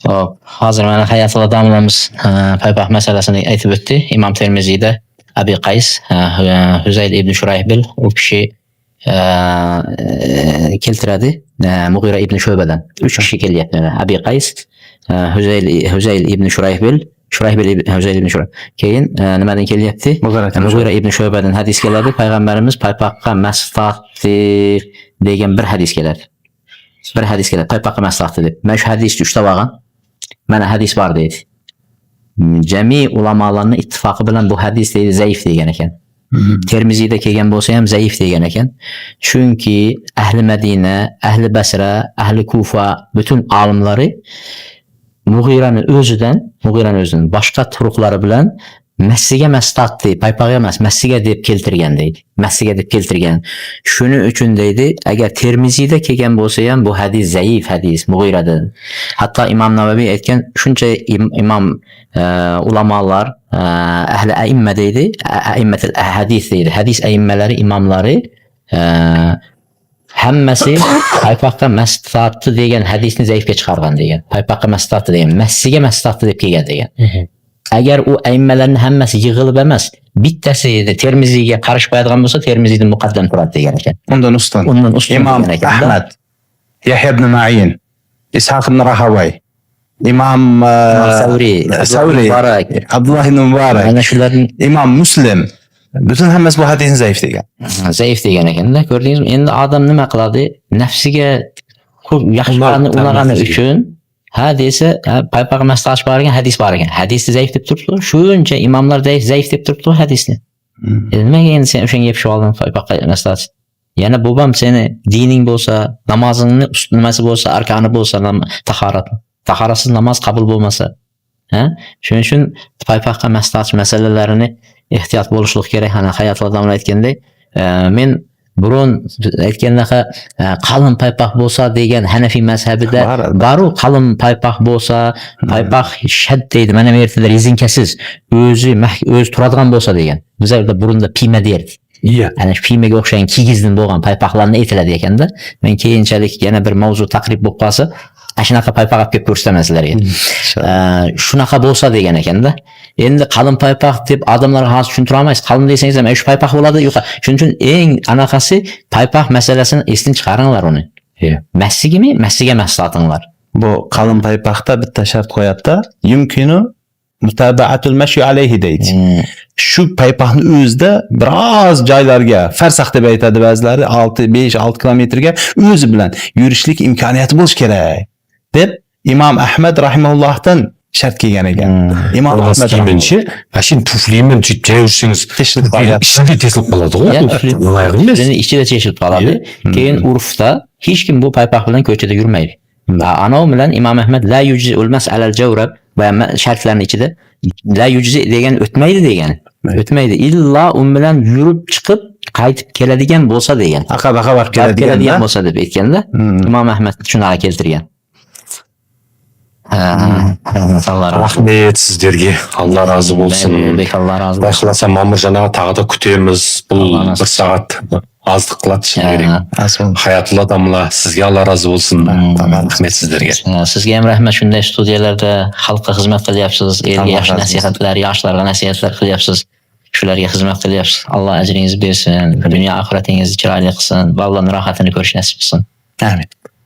Hop, hozir mana Hayatullo domlamiz paypoq masalasini aytib o'tdi. Imom Termiziyda Abi Qays, Huzayl ibn Shuraybil u kishi keltiradi Mughira ibn Shu'badan. 3 kishi kelyapti. Abi Qays, Huzayl ibn Shuraybil, Huzayl ibn Shuraybil. Keyin nimadan kelyapti? Mughira ibn Shu'badan hadis keladi. Payg'ambarimiz paypoqqa masfaqti degan bir hadis keladi. Bir hadis keladi. Paypoqqa masfaqti deb. Mana shu hadisni ushlab olgan. Mana hadis bor deydi. Jami ulamolarning ittifoqi bilan bu hadis deydi zaif degan ekan. Termiziyda kelgan bo'lsa ham zaif degan ekan. Chunki ahli Madina, ahli Basra, ahli Kufa bütün olimlari Mughirani o'zidan boshqa turuqlari bilan Massiga masfaqti, paypoq emas, massiga deb keltirgan deydi. Massiga deb keltirgan. Shuning uchun deydi, agar Termiziyda kelgan bo'lsa ham bu hadis zaif hadis Mughiradan. Hatto Imom Navaviy aytgan, shuncha imom ulamolar ahli aimma deydi, aimmatul hadis deydi. Hadis aimmalari, imomlari hammasi paypoqqa masfaqti degan hadisni zaifga chiqargan degan. Paypoqqa masfaqti degan, massiga masfaqti deb kelgan degan. Agar u aimmalarning hammasi yig'ilib emas, bittasi Termiziyga qarshi qo'yadigan bo'lsa, Termiziydan muqaddam turadi degan ekan. Undan ustun Imom Ahmad, Yahya ibn Ma'in, Ishaq ibn Rahaway, Imom Savri, Abdullah ibn Mubarak, ana shularning Imom Muslim bütün hammasi bu hadisni zaif degan. Zaif degan ekanda, ko'rdingizmi? Endi odam nima qiladi? Nafsiga ko'p yaxshilarni ulag'ani uchun ha desa, paypoq maslahat borgan hadis bor ekan. Hadisni zaif deb turibdi. Shuncha imomlar zaif deb turibdi hadisni. Nimaga endi sen o'shanga yopishib olding paypoqqa maslahat? Yana bo'bam seni dining bo'lsa, namozingni nimasi bo'lsa, arkani bo'lsa, tahorat. Tahoratsiz namoz qabul bo'lmasa, shuning uchun paypoqqa maslahat masalalarini ehtiyot bo'lishlik kerak. Ana Hayatullo domla aytgandek, men burun aytgandaqa qalin paypoq bo'lsa degan Hanafiy mazhabida baru qalin paypoq bo'lsa, paypoq shad deydi. Mana bu yerda rezinkasiz, o'zi turadigan bo'lsa degan. Bizlarda burunda piyma derdi. Ana shu piymaga o'xshagan kigizdan bo'lgan paypoqlarni aytiladi ekanda. Men keyinchalik yana bir mavzu taqrib bo'lib qolsa, shunaqa paypoq olib kelib ko'rsataman sizlarga. Shunaqa bo'lsa degan ekanda. Endi qalin paypoq deb odamlarga hozir tushuntira olmaysiz. Qalin desangiz ham shu paypoq bo'ladi, yo'q. Shuning uchun eng anaqasi paypoq masalasini esdan chiqaringlar uni. Massigami? Massiga maslahatinglar. Bu qalin paypoqda bitta shart qo'yadi-da, yumkinu mutabaatul mashi alayhi deydi. Shu paypoqni o'zida biroz joylarga farsaq deb aytadi ba'zilari, 5-6 kilometrga o'zi bilan yurishlik imkoniyati bo'lish kerak deb Imom Ahmad rahimahullohdan shart kelgan ekan. Imom Ahmad menchi, ashin tuflimen jay yursangiz teshilib qoladi. Ichida teshilib qoladi-ku. Ichida teshilib qoladi. Keyin urfda hech kim bu paypoq bilan ko'chada yurmaydi. Anov bilan Imom Ahmad la yujzi ulmas alal jawrab va shartlarning ichida la yujzi degan o'tmaydi degan. O'tmaydi. Illa u bilan yurib chiqib qaytib keladigan bo'lsa degan. Aqabaga borib keladigan bo'lsa deb aytganda, Imom Ahmad shunaqa keltirgan. Rahmet sizlerge. Allah razı olsun. Allah razı olsun. Başlasam Mamurjan'a tағы da kütemiz. Bu bir saat azlık kıladı şimdi. Hayatullo domla sizge Allah razı olsun. Rahmet sizlerge. Sizge hem rahmet shunday studiyalarda xalqqa xizmat qilyapsiz. Elga yaxshi nasihatlar, yoshlarga nasihatlar qilyapsiz. Shularga xizmat qilyapsiz. Alloh ajringizni bersin. Dunyo oxiratingizni chiroyli qilsin. Va Allohning rohatini ko'rish nasib qilsin. Amin.